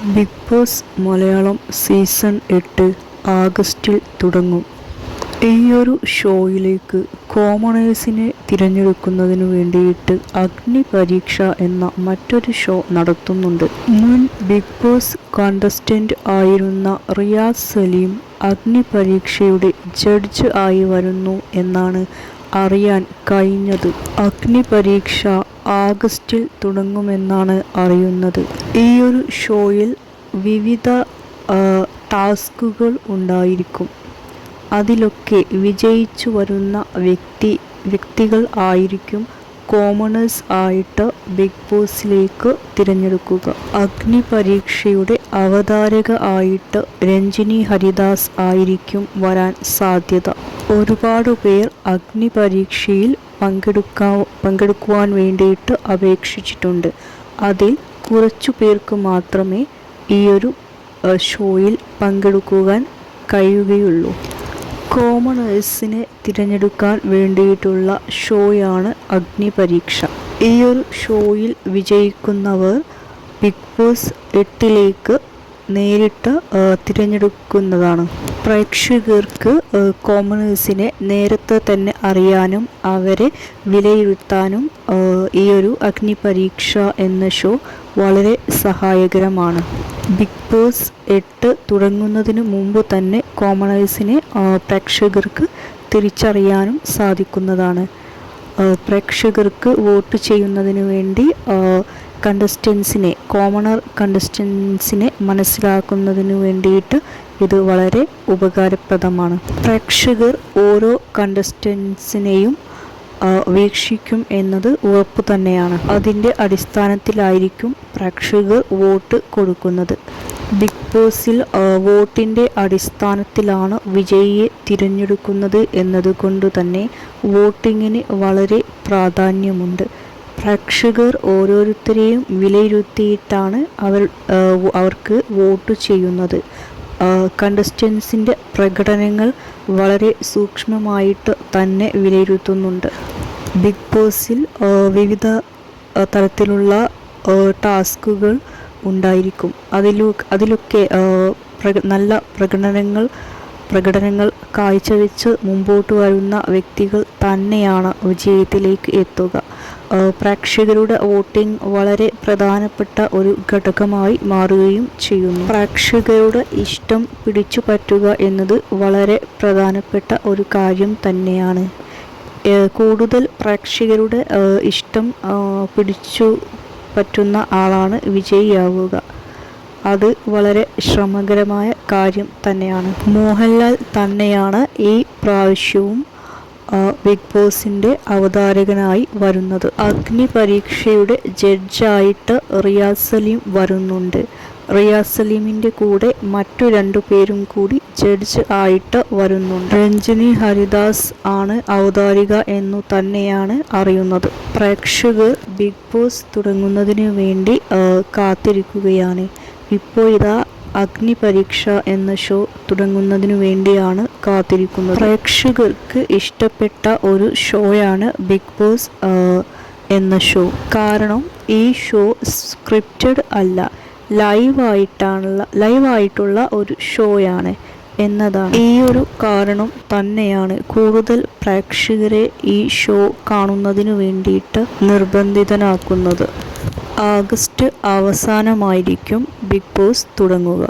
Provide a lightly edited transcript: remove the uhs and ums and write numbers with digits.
Big boss Malayalam season 8 ആഗസ്റ്റിൽ തുടങ്ങും. ഈയൊരു ഷോയിലേക്ക് കോമണേഴ്സിനെ തിരഞ്ഞെടുക്കുന്നതിനു വേണ്ടിയിട്ട് അഗ്നി പരീക്ഷ എന്ന മറ്റൊരു ഷോ നടത്തുന്നുണ്ട്. മുൻ ബിഗ് ബോസ് കണ്ടസ്റ്റന്റ് ആയിരുന്ന റിയാസ് സലീം അഗ്നി പരീക്ഷയുടെ ജഡ്ജ് ആയി വരുന്നു എന്നാണ് അറിയാൻ കഴിഞ്ഞത്. അഗ്നി പരീക്ഷ ആഗസ്റ്റിൽ തുടങ്ങുമെന്നാണ് അറിയുന്നത്. ഈയൊരു ഷോയിൽ വിവിധ ടാസ്കുകൾ ഉണ്ടായിരിക്കും. അതിലൊക്കെ വിജയിച്ചു വരുന്ന വ്യക്തികൾ ആയിരിക്കും കോമണേഴ്സ് ആയിട്ട് ബിഗ് ബോസിലേക്ക് തിരഞ്ഞെടുക്കുക. അഗ്നി പരീക്ഷയുടെ അവതാരക ആയിട്ട് രഞ്ജിനി ഹരിദാസ് ആയിരിക്കും വരാൻ സാധ്യത. ഒരുപാട് പേർ അഗ്നി പരീക്ഷയിൽ പങ്കെടുക്കുവാൻ വേണ്ടിയിട്ട് അപേക്ഷിച്ചിട്ടുണ്ട്. അതിൽ കുറച്ചു പേർക്ക് മാത്രമേ ഈയൊരു ഷോയിൽ പങ്കെടുക്കുവാൻ കഴിയുകയുള്ളൂ. കോമണേഴ്സിനെ തിരഞ്ഞെടുക്കാൻ വേണ്ടിയിട്ടുള്ള ഷോയാണ് അഗ്നി പരീക്ഷ. ഈയൊരു ഷോയിൽ വിജയിക്കുന്നവർ ബിഗ് ബോസ് 8ലേക്ക് നേരിട്ട് തിരഞ്ഞെടുക്കുന്നതാണ്. പ്രേക്ഷകർക്ക് കോമണേഴ്സിനെ നേരത്തെ തന്നെ അറിയാനും അവരെ വിലയിരുത്താനും ഈയൊരു അഗ്നി പരീക്ഷ എന്ന ഷോ വളരെ സഹായകരമാണ്. ബിഗ് ബോസ് 8 തുടങ്ങുന്നതിന് മുമ്പ് തന്നെ കോമണേഴ്സിനെ പ്രേക്ഷകർക്ക് തിരിച്ചറിയാനും സാധിക്കുന്നതാണ്. പ്രേക്ഷകർക്ക് വോട്ട് ചെയ്യുന്നതിന് വേണ്ടി കോമണർ കണ്ടസ്റ്റൻസിനെ മനസ്സിലാക്കുന്നതിന് വേണ്ടിയിട്ട് ഇത് വളരെ ഉപകാരപ്രദമാണ്. പ്രേക്ഷകർ ഓരോ കണ്ടസ്റ്റൻസിനെയും വീക്ഷിക്കും എന്നത് ഉറപ്പു തന്നെയാണ്. അതിൻ്റെ അടിസ്ഥാനത്തിലായിരിക്കും പ്രേക്ഷകർ വോട്ട് കൊടുക്കുന്നത്. ബിഗ് ബോസിൽ വോട്ടിൻ്റെ അടിസ്ഥാനത്തിലാണ് വിജയിയെ തിരഞ്ഞെടുക്കുന്നത് എന്നതുകൊണ്ട് തന്നെ വോട്ടിങ്ങിന് വളരെ പ്രാധാന്യമുണ്ട്. പ്രേക്ഷകർ ഓരോരുത്തരെയും വിലയിരുത്തിയിട്ടാണ് അവർക്ക് വോട്ട് ചെയ്യുന്നത്. കണ്ടസ്റ്റൻസിൻ്റെ പ്രകടനങ്ങൾ വളരെ സൂക്ഷ്മമായിട്ട് തന്നെ വിലയിരുത്തുന്നുണ്ട്. ബിഗ് ബോസിൽ വിവിധ തരത്തിലുള്ള ടാസ്കുകൾ ഉണ്ടായിരിക്കും. അതിലൊക്കെ നല്ല പ്രകടനങ്ങൾ കാഴ്ചവെച്ച് മുമ്പോട്ട് വരുന്ന വ്യക്തികൾ തന്നെയാണ് വിജയത്തിലേക്ക് എത്തുക. പ്രേക്ഷകരുടെ വോട്ടിംഗ് വളരെ പ്രധാനപ്പെട്ട ഒരു ഘടകമായി മാറുകയും ചെയ്യുന്നു. പ്രേക്ഷകരുടെ ഇഷ്ടം പിടിച്ചു പറ്റുക എന്നത് വളരെ പ്രധാനപ്പെട്ട ഒരു കാര്യം തന്നെയാണ്. കൂടുതൽ പ്രേക്ഷകരുടെ ഇഷ്ടം പിടിച്ചു പറ്റുന്ന ആളാണ് വിജയിയാവുക. അത് വളരെ ശ്രമകരമായ കാര്യം തന്നെയാണ്. മോഹൻലാൽ തന്നെയാണ് ഈ പ്രാവശ്യവും ബിഗ് ബോസിൻ്റെ അവതാരകനായി വരുന്നത്. അഗ്നി പരീക്ഷയുടെ ജഡ്ജായിട്ട് റിയാസ് സലീം വരുന്നുണ്ട്. റിയാസ് സലീമിൻ്റെ കൂടെ മറ്റു 2 പേരും കൂടി ജഡ്ജ് ആയിട്ട് വരുന്നുണ്ട്. രഞ്ജിനി ഹരിദാസ് ആണ് അവതാരിക എന്നു തന്നെയാണ് അറിയുന്നത്. പ്രേക്ഷകർ ബിഗ് ബോസ് തുടങ്ങുന്നതിന് വേണ്ടി കാത്തിരിക്കുകയാണ്. ഇപ്പോൾ ഇതാ അഗ്നി പരീക്ഷ എന്ന ഷോ തുടങ്ങുന്നതിനു വേണ്ടിയാണ് കാത്തിരിക്കുന്നത്. പ്രേക്ഷകർക്ക് ഇഷ്ടപ്പെട്ട ഒരു ഷോയാണ് ബിഗ് ബോസ് എന്ന ഷോ. കാരണം ഈ ഷോ സ്ക്രിപ്റ്റഡ് അല്ല, ലൈവായിട്ടുള്ള ഒരു ഷോയാണ് എന്നതാണ്. ഈ ഒരു കാരണം തന്നെയാണ് കൂടുതൽ പ്രേക്ഷകരെ ഈ ഷോ കാണുന്നതിനു വേണ്ടിയിട്ട് നിർബന്ധിതനാക്കുന്നത്. ആഗസ്റ്റ് അവസാനമായിരിക്കും ബിഗ് ബോസ് തുടങ്ങുക.